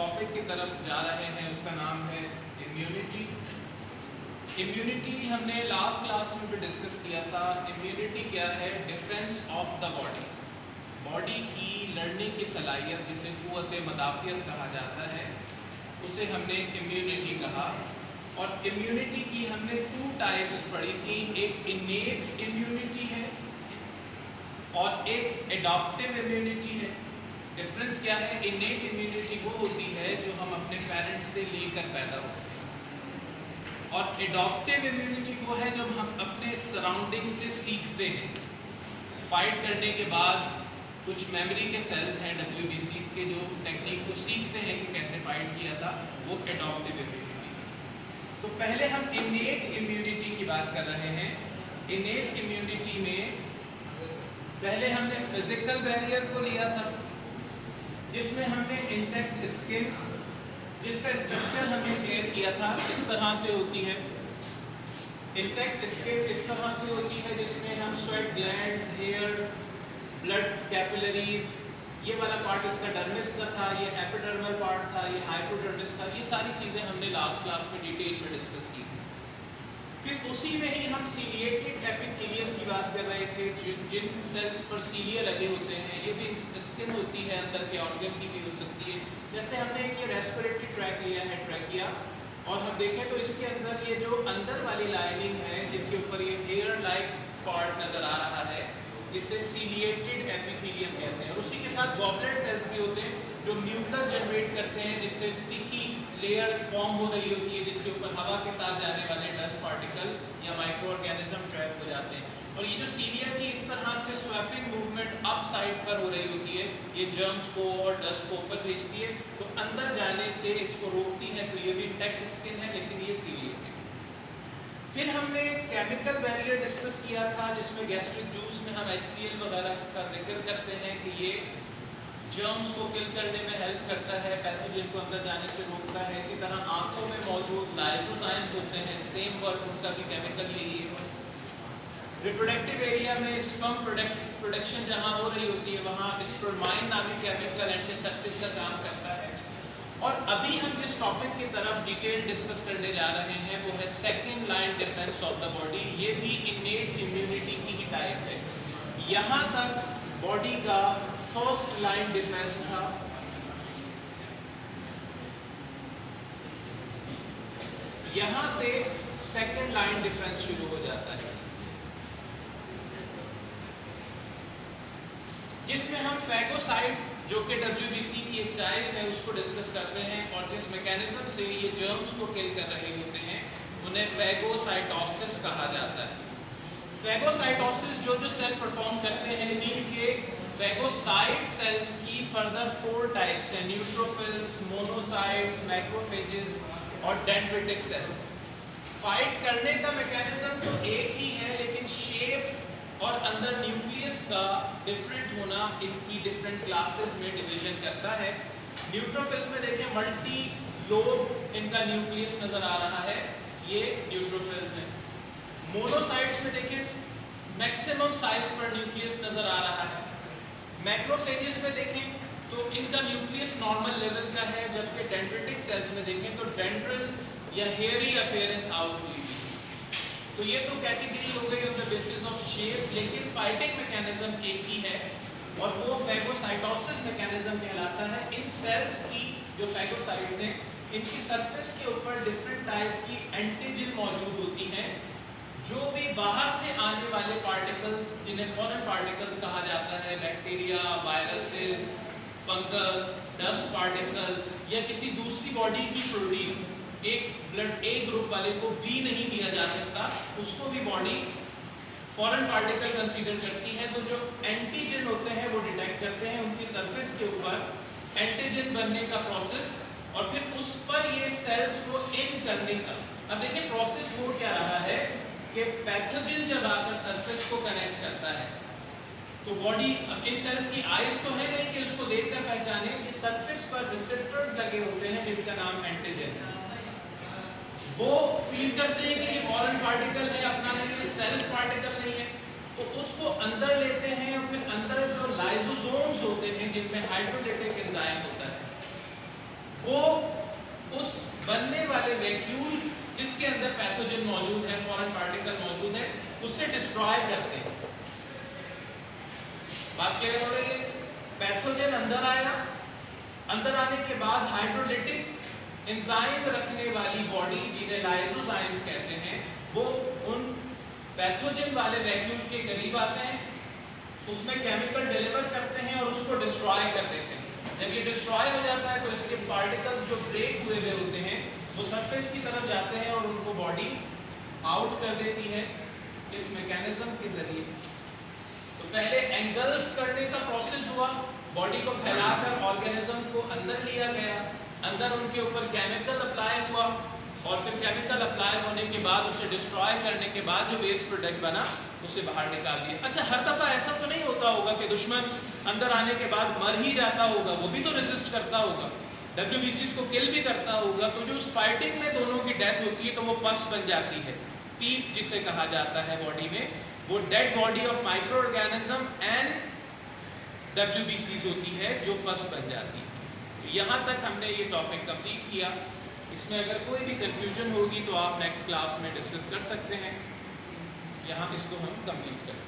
Topic की तरफ जा रहे हैं उसका नाम है इम्यूनिटी। इम्यूनिटी हमने लास्ट क्लास में भी डिस्कस किया था। इम्यूनिटी क्या है? Defence of the body, body की लड़ने की सलाहियत, जिसे क़ुव्वत मदाफ़ियत कहा जाता है, उसे हमने इम्यूनिटी कहा। और इम्यूनिटी की हमने 2 टाइप्स पढ़ी थी, एक इनेट इम्यूनिटी है और एक एडॉप्टिव इम्यूनिटी है। डिफरेंस क्या है? इनेट इम्यूनिटी वो होती है जो हम अपने पेरेंट्स से लेकर पैदा होते हैं, और एडॉप्टिव इम्यूनिटी वो है जो हम अपने सराउंडिंग से सीखते हैं। फाइट करने के बाद कुछ मेमोरी के सेल्स हैं WBCs के, जो टेक्निक को सीखते हैं कि कैसे फाइट किया था, वो एडॉप्टिव इम्यूनिटी। तो पहले हम इनेट इम्यूनिटी की बात कर रहे हैं। इनेट इम्यूनिटी में पहले हमने फिजिकल बैरियर को लिया था, जिसमें हमने इंटैक्ट स्किन, जिसका स्ट्रक्चर हमने क्लियर किया था, इस तरह से होती है। इंटैक्ट स्किन इस तरह से होती है जिसमें हम sweat glands, hair, blood capillaries, ये वाला पार्ट इसका डर्मिस का था, ये एपिडर्मल पार्ट था, ये हाइपोडर्मिस था। ये सारी चीज़ें हमने लास्ट क्लास में डिटेल में डिस्कस की थी। फिर उसी में ही हम सीलिएटेड एपिथेलियम की बात कर रहे थे, जिन सेल्स पर सीलिया लगे होते हैं। ये भी स्किन होती है, अंदर के ऑर्गन की भी हो सकती है। जैसे हमने एक ये रेस्पिरेटरी ट्रैक लिया है, ट्रैकिया, और हम देखें तो इसके अंदर ये जो अंदर वाली लाइनिंग है, जिसके ऊपर ये हेयर लाइक पार्ट नज़र आ रहा है, इसे सीलिएटेड एपिथेलियम कहते हैं। और उसी के साथ गॉबलेट सेल्स भी होते हैं जो म्यूकस जनरेट करते हैं, जिससे स्टिकी लेयर फॉर्म हो रही होती है, जिसके ऊपर हवा के साथ जाने वाले डस्ट पार्टिकल या माइक्रो ऑर्गेनिज्म ट्रैप हो जाते हैं। और ये जो सीलिया थी, इस तरह से स्वैपिंग मूवमेंट अप साइड पर हो रही होती है, ये जर्म्स को और डस्ट को ऊपर भेजती है, तो अंदर जाने से इसको रोकती है। तो ये भी इंटैक्ट स्किन है, लेकिन ये सीलिया है। फिर हमने केमिकल बैरियर डिस्कस किया था, जिसमें गैस्ट्रिक जूस में हम HCl वगैरह का जिक्र करते हैं कि ये जर्म्स को किल करने में हेल्प करता है, पैथोजन को अंदर जाने से रोकता है। इसी तरह आंखों में मौजूद लाइसोजाइम्स होते हैं, सेम वर्क उनका भी केमिकल यही है। रिप्रोडक्टिव एरिया में स्पर्म प्रोडक्शन जहाँ हो रही होती है, वहाँ स्पर्माइन नामक केमिकल एंटीसेप्टिक का काम करता है। और अभी हम जिस टॉपिक की तरफ डिटेल डिस्कस करने जा रहे हैं वो है second line defence of the body. ये भी इनेट इम्यूनिटी की ही टाइप है। यहाँ तक बॉडी का फर्स्ट लाइन डिफेंस था। यहाँ से सेकेंड लाइन डिफेंस शुरू हो जाता है, जिसमें हम फैगोसाइट्स, जो कि WBC की एक टाइप है, उसको डिस्कस करते हैं। और जिस मैकेनिज्म से ये जर्म्स को किल कर रहे होते हैं, उन्हें फैगोसाइटोसिस कहा जाता है। फैगोसाइटोसिस जो सेल परफॉर्म करते हैं, इनके फैगोसाइट सेल्स की फर्दर 4 टाइप्स हैं: न्यूट्रोफिल्स, मोनोसाइट्स, मैक्रोफेजेस और डेंड्रिटिक सेल्स। फाइट करने का मैकेनिज्म तो एक ही है, लेकिन शेप और अंदर न्यूक्लियस का डिफरेंट होना इनकी डिफरेंट क्लासेस में डिवीजन करता है। न्यूट्रोफिल्स में देखें मल्टी लोब इनका न्यूक्लियस नजर आ रहा है, ये न्यूट्रोफिल्स हैं। मोनोसाइट्स में देखें मैक्सिमम साइज पर न्यूक्लियस नजर आ रहा है। मैक्रोफेजेस में देखें तो इनका न्यूक्लियस नॉर्मल लेवल का है, जबकि डेंड्रिटिक सेल्स में देखें तो डेंड्रल या हेयरी अपीयरेंस आउट हुई। तो ये तो कैटेगरी हो गई on the basis of shape, लेकिन फाइटिंग मैकेनिज्म एक ही है और वो फैगोसाइटोसिस मैकेनिज्म कहलाता है। इन सेल्स की जो फैगोसाइट्स हैं, इनकी सरफेस के ऊपर डिफरेंट टाइप की एंटीजन मौजूद होती हैं, जो भी बाहर से आने वाले पार्टिकल्स, जिन्हें फॉरेन पार्टिकल्स कहा जाता है, bacteria, viruses, fungus, dust particle या किसी दूसरी बॉडी की प्रोटीन, एक ब्लड A ग्रुप वाले को B नहीं दिया जा सकता, उसको भी बॉडी फॉरेन पार्टिकल कंसीडर करती है। तो जो एंटीजन होते हैं वो डिटेक्ट करते हैं, उनकी सरफेस के ऊपर एंटीजन बनने का प्रोसेस, और फिर उस पर ये सेल्स को इन करने का। अब देखिए प्रोसेस हो क्या रहा है कि पैथोजन जब आकर सरफेस को कनेक्ट करता है, तो बॉडी, इन सेल्स की आइज तो है नहीं कि उसको देखकर पहचाने, ये सरफेस पर रिसेप्टर्स लगे होते हैं जिनका नाम एंटीजन है। वो फील करते हैं कि ये फॉरेन पार्टिकल है, अपना नहीं, सेल्फ पार्टिकल नहीं है, तो उसको अंदर लेते हैं। और फिर अंदर जो लाइसोसोम्स होते हैं, जिनमें हाइड्रोलाइटिक एंजाइम होता है, वो जिसके अंदर पैथोजन मौजूद है, फॉरेन पार्टिकल मौजूद है, उससे डिस्ट्रॉय करते हैं। बात क्लियर हो रही है? पैथोजन अंदर आया, अंदर आने के बाद हाइड्रोलिटिक एंजाइम रखने वाली बॉडी जिन्हें लाइसोजाइम्स कहते हैं, वो उन पैथोजन वाले वैक्यूल के करीब आते हैं, उसमें केमिकल डिलीवर करते हैं और उसको डिस्ट्रॉय कर देते हैं। जब ये डिस्ट्रॉय हो जाता है तो इसके पार्टिकल्स जो ब्रेक हुए हुए होते हैं वो सरफेस की तरफ जाते हैं और उनको बॉडी आउट कर देती है इस मैकेनिज्म के जरिए। तो पहले एंगल्फ करने का प्रोसेस हुआ, बॉडी को फैलाकर ऑर्गेनिज्म को अंदर लिया गया, अंदर उनके ऊपर केमिकल अप्लाई हुआ और फिर केमिकल अप्लाई होने के बाद उसे डिस्ट्रॉय करने के बाद जो वेस्ट प्रोडक्ट बना उसे बाहर निकाल दिया। अच्छा, हर दफ़ा ऐसा तो नहीं होता होगा कि दुश्मन अंदर आने के बाद मर ही जाता होगा, वो भी तो रेजिस्ट करता होगा, WBCs को किल भी करता होगा। तो जो उस फाइटिंग में दोनों की डेथ होती है तो वो पस बन जाती है, पीप जिसे कहा जाता है बॉडी में, वो dead body of micro organism and WBCs होती है जो पस बन जाती है। तो यहाँ तक हमने ये टॉपिक कंप्लीट किया। इसमें अगर कोई भी कंफ्यूजन होगी तो आप नेक्स्ट क्लास में डिस्कस कर सकते हैं। यहाँ इसको हम कंप्लीट करें।